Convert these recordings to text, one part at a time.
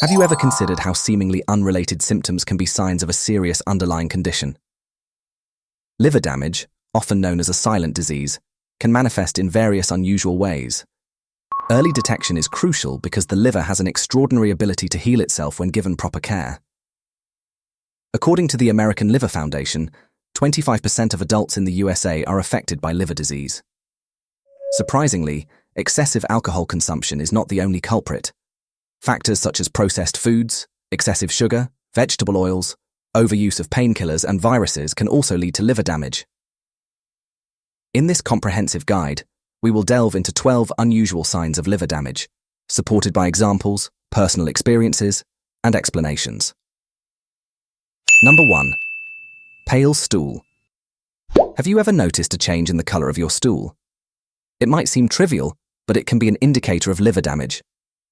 Have you ever considered how seemingly unrelated symptoms can be signs of a serious underlying condition? Liver damage, often known as a silent disease, can manifest in various unusual ways. Early detection is crucial because the liver has an extraordinary ability to heal itself when given proper care. According to the American Liver Foundation, 25% of adults in the USA are affected by liver disease. Surprisingly, excessive alcohol consumption is not the only culprit. Factors such as processed foods, excessive sugar, vegetable oils, overuse of painkillers and viruses can also lead to liver damage. In this comprehensive guide, we will delve into 12 unusual signs of liver damage, supported by examples, personal experiences, and explanations. Number 1. Pale stool. Have you ever noticed a change in the color of your stool? It might seem trivial, but it can be an indicator of liver damage.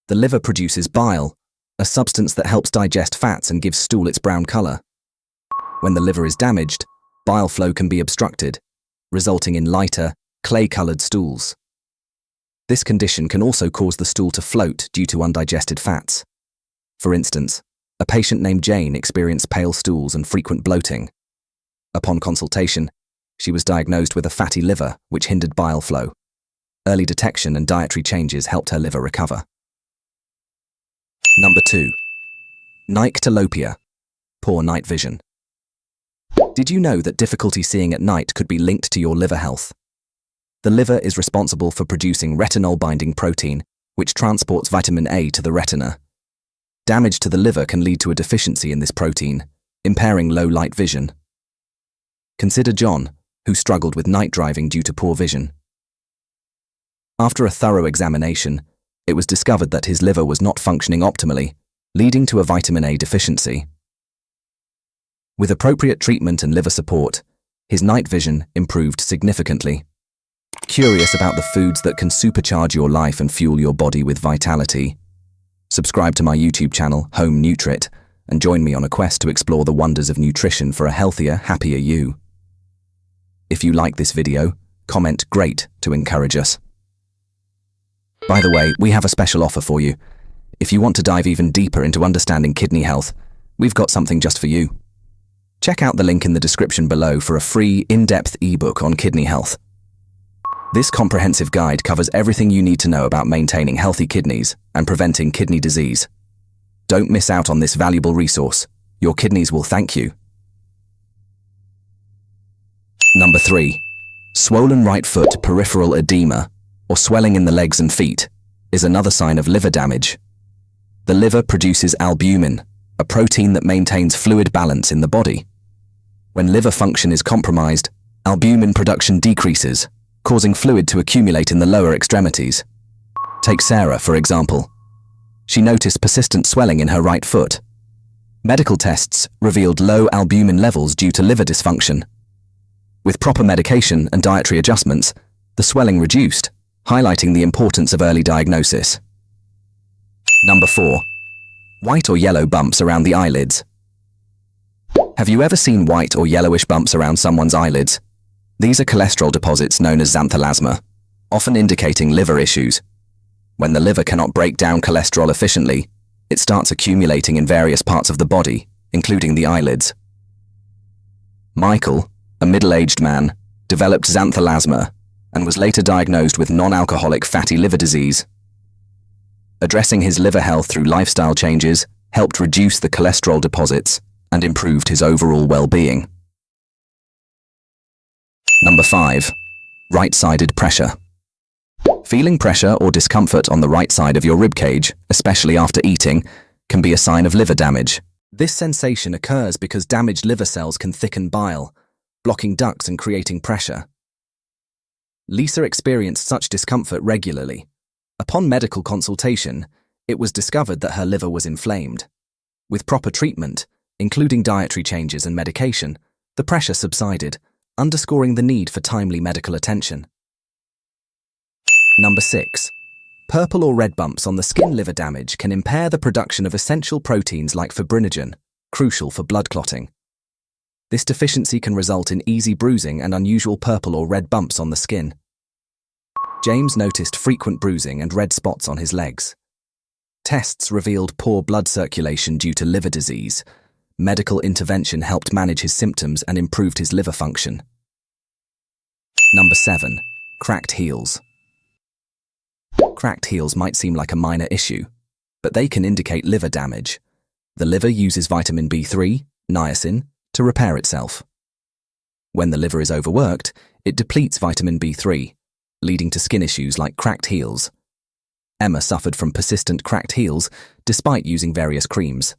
The liver produces bile, a substance that helps digest fats and gives stool its brown color. When the liver is damaged, bile flow can be obstructed, resulting in lighter, clay-colored stools. This condition can also cause the stool to float due to undigested fats. For instance, a patient named Jane experienced pale stools and frequent bloating. Upon consultation, she was diagnosed with a fatty liver, which hindered bile flow. Early detection and dietary changes helped her liver recover. Number 2. Nyctalopia, poor night vision. Did you know that difficulty seeing at night could be linked to your liver health? The liver is responsible for producing retinol-binding protein, which transports vitamin A to the retina. Damage to the liver can lead to a deficiency in this protein, impairing low-light vision. Consider John, who struggled with night driving due to poor vision. After a thorough examination, it was discovered that his liver was not functioning optimally, leading to a vitamin A deficiency. With appropriate treatment and liver support, his night vision improved significantly. Curious about the foods that can supercharge your life and fuel your body with vitality? Subscribe to my YouTube channel, Home Nutrit, and join me on a quest to explore the wonders of nutrition for a healthier, happier you. If you like this video, comment "Great" to encourage us. By the way, we have a special offer for you. If you want to dive even deeper into understanding kidney health, we've got something just for you. Check out the link in the description below for a free, in-depth ebook on kidney health. This comprehensive guide covers everything you need to know about maintaining healthy kidneys and preventing kidney disease. Don't miss out on this valuable resource. Your kidneys will thank you. Number 3. Swollen right foot peripheral edema, or swelling in the legs and feet, is another sign of liver damage. The liver produces albumin, a protein that maintains fluid balance in the body. When liver function is compromised, albumin production decreases, causing fluid to accumulate in the lower extremities. Take Sarah, for example. She noticed persistent swelling in her right foot. Medical tests revealed low albumin levels due to liver dysfunction. With proper medication and dietary adjustments, the swelling reduced, highlighting the importance of early diagnosis. Number 4. White or yellow bumps around the eyelids. Have you ever seen white or yellowish bumps around someone's eyelids? These are cholesterol deposits known as xanthelasma, often indicating liver issues. When the liver cannot break down cholesterol efficiently, it starts accumulating in various parts of the body, including the eyelids. Michael, a middle-aged man, developed xanthelasma and was later diagnosed with non-alcoholic fatty liver disease. Addressing his liver health through lifestyle changes helped reduce the cholesterol deposits and improved his overall well-being. Number 5. Right-sided pressure. Feeling pressure or discomfort on the right side of your ribcage, especially after eating, can be a sign of liver damage. This sensation occurs because damaged liver cells can thicken bile, blocking ducts and creating pressure. Lisa experienced such discomfort regularly. Upon medical consultation, it was discovered that her liver was inflamed. With proper treatment, including dietary changes and medication, the pressure subsided, underscoring the need for timely medical attention. Number 6. Purple or red bumps on the skin. Liver damage can impair the production of essential proteins like fibrinogen, crucial for blood clotting. This deficiency can result in easy bruising and unusual purple or red bumps on the skin. James noticed frequent bruising and red spots on his legs. Tests revealed poor blood circulation due to liver disease. Medical intervention helped manage his symptoms and improved his liver function. Number 7. Cracked heels. Cracked heels might seem like a minor issue, but they can indicate liver damage. The liver uses vitamin B3, niacin, to repair itself. When the liver is overworked, it depletes vitamin B3, leading to skin issues like cracked heels. Emma suffered from persistent cracked heels despite using various creams.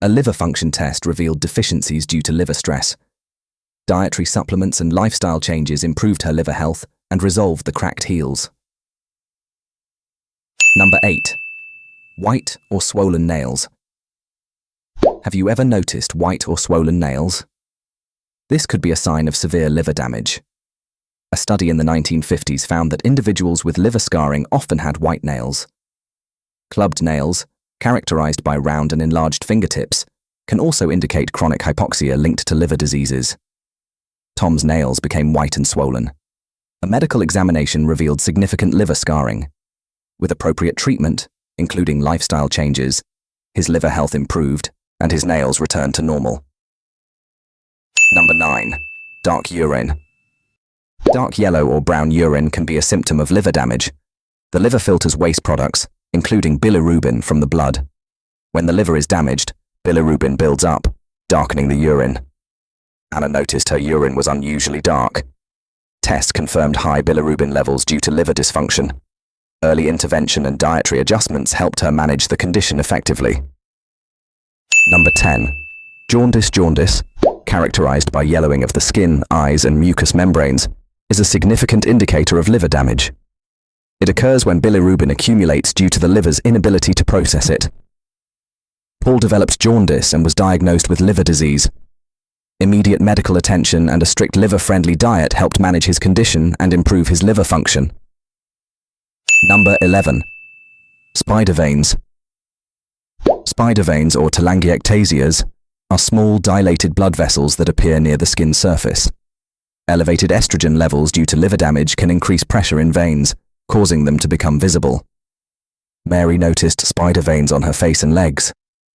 A liver function test revealed deficiencies due to liver stress. Dietary supplements and lifestyle changes improved her liver health and resolved the cracked heels. Number 8. White or swollen nails. Have you ever noticed white or swollen nails? This could be a sign of severe liver damage. A study in the 1950s found that individuals with liver scarring often had white nails. Clubbed nails, characterized by round and enlarged fingertips, can also indicate chronic hypoxia linked to liver diseases. Tom's nails became white and swollen. A medical examination revealed significant liver scarring. With appropriate treatment, including lifestyle changes, his liver health improved and his nails returned to normal. Number 9. Dark urine. Dark yellow or brown urine can be a symptom of liver damage. The liver filters waste products, including bilirubin from the blood. When the liver is damaged, bilirubin builds up, darkening the urine. Anna noticed her urine was unusually dark. Tests confirmed high bilirubin levels due to liver dysfunction. Early intervention and dietary adjustments helped her manage the condition effectively. Number 10. Jaundice. Jaundice, characterized by yellowing of the skin, eyes, and mucous membranes, is a significant indicator of liver damage. It occurs when bilirubin accumulates due to the liver's inability to process it. Paul developed jaundice and was diagnosed with liver disease. Immediate medical attention and a strict liver-friendly diet helped manage his condition and improve his liver function. Number 11. Spider veins. Spider veins, or telangiectasias, are small, dilated blood vessels that appear near the skin surface. Elevated estrogen levels due to liver damage can increase pressure in veins, causing them to become visible. Mary noticed spider veins on her face and legs.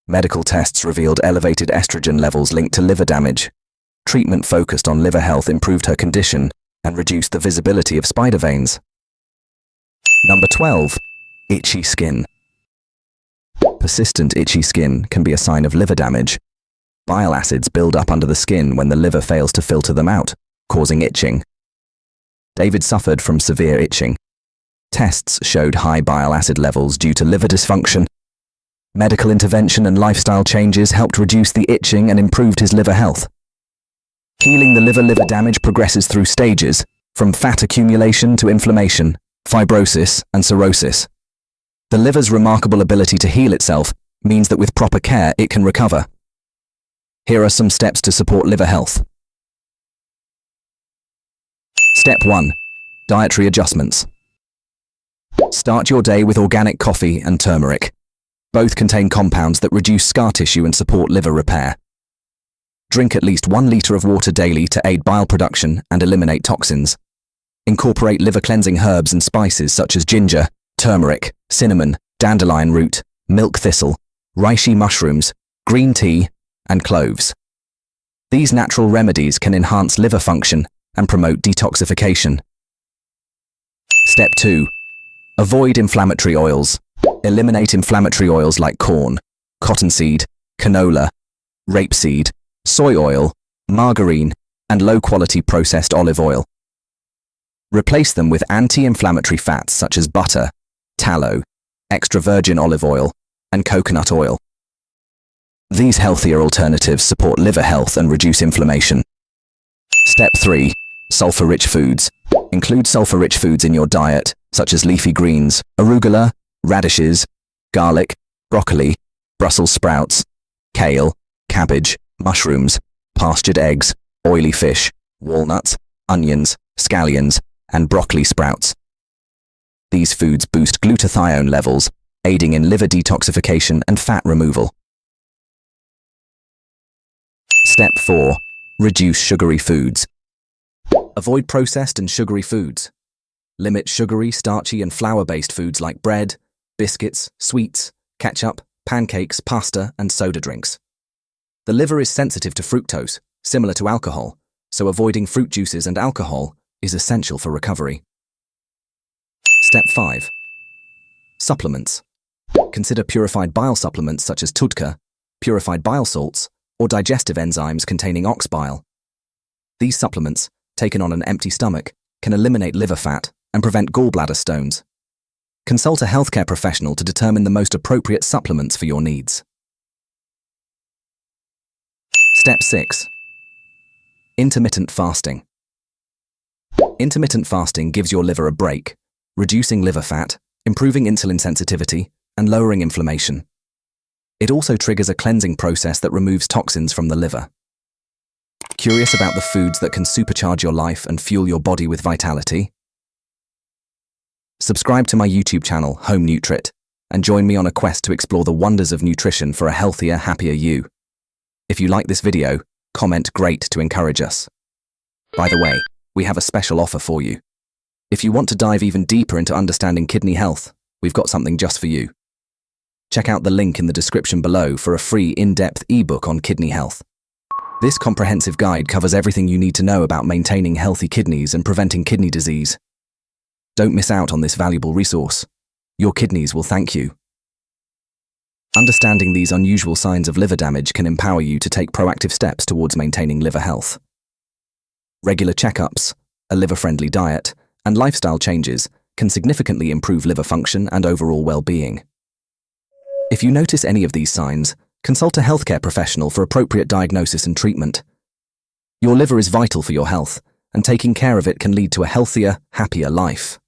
Medical tests revealed elevated estrogen levels linked to liver damage. Treatment focused on liver health improved her condition and reduced the visibility of spider veins. Number 12. Itchy skin. Persistent itchy skin can be a sign of liver damage. Bile acids build up under the skin when the liver fails to filter them out, causing itching. David suffered from severe itching. Tests showed high bile acid levels due to liver dysfunction. Medical intervention and lifestyle changes helped reduce the itching and improved his liver health. Healing the liver damage progresses through stages, from fat accumulation to inflammation, fibrosis, and cirrhosis. The liver's remarkable ability to heal itself means that with proper care it can recover. Here are some steps to support liver health. Step 1. Dietary adjustments. Start your day with organic coffee and turmeric. Both contain compounds that reduce scar tissue and support liver repair. Drink at least 1 liter of water daily to aid bile production and eliminate toxins. Incorporate liver-cleansing herbs and spices such as ginger, turmeric, cinnamon, dandelion root, milk thistle, reishi mushrooms, green tea, and cloves. These natural remedies can enhance liver function and promote detoxification. Step 2. Avoid inflammatory oils. Eliminate inflammatory oils like corn, cottonseed, canola, rapeseed, soy oil, margarine, and low-quality processed olive oil. Replace them with anti-inflammatory fats such as butter, tallow, extra virgin olive oil, and coconut oil. These healthier alternatives support liver health and reduce inflammation. Step 3. Sulfur-rich foods. Include sulfur-rich foods in your diet, such as leafy greens, arugula, radishes, garlic, broccoli, Brussels sprouts, kale, cabbage, mushrooms, pastured eggs, oily fish, walnuts, onions, scallions, and broccoli sprouts. These foods boost glutathione levels, aiding in liver detoxification and fat removal. Step 4. Reduce sugary foods. Avoid processed and sugary foods. Limit sugary, starchy, and flour-based foods like bread, biscuits, sweets, ketchup, pancakes, pasta, and soda drinks. The liver is sensitive to fructose, similar to alcohol, so avoiding fruit juices and alcohol is essential for recovery. Step 5. Supplements. Consider purified bile supplements such as TUDCA, purified bile salts, or digestive enzymes containing ox bile. These supplements, taken on an empty stomach, can eliminate liver fat and prevent gallbladder stones. Consult a healthcare professional to determine the most appropriate supplements for your needs. Step 6. Intermittent fasting. Intermittent fasting gives your liver a break, reducing liver fat, improving insulin sensitivity, and lowering inflammation. It also triggers a cleansing process that removes toxins from the liver. Curious about the foods that can supercharge your life and fuel your body with vitality? Subscribe to my YouTube channel, Home Nutrit, and join me on a quest to explore the wonders of nutrition for a healthier, happier you. If you like this video, comment "Great" to encourage us. By the way, we have a special offer for you. If you want to dive even deeper into understanding kidney health, we've got something just for you. Check out the link in the description below for a free in-depth ebook on kidney health. This comprehensive guide covers everything you need to know about maintaining healthy kidneys and preventing kidney disease. Don't miss out on this valuable resource. Your kidneys will thank you. Understanding these unusual signs of liver damage can empower you to take proactive steps towards maintaining liver health. Regular checkups, a liver-friendly diet, and lifestyle changes can significantly improve liver function and overall well-being. If you notice any of these signs, consult a healthcare professional for appropriate diagnosis and treatment. Your liver is vital for your health, and taking care of it can lead to a healthier, happier life.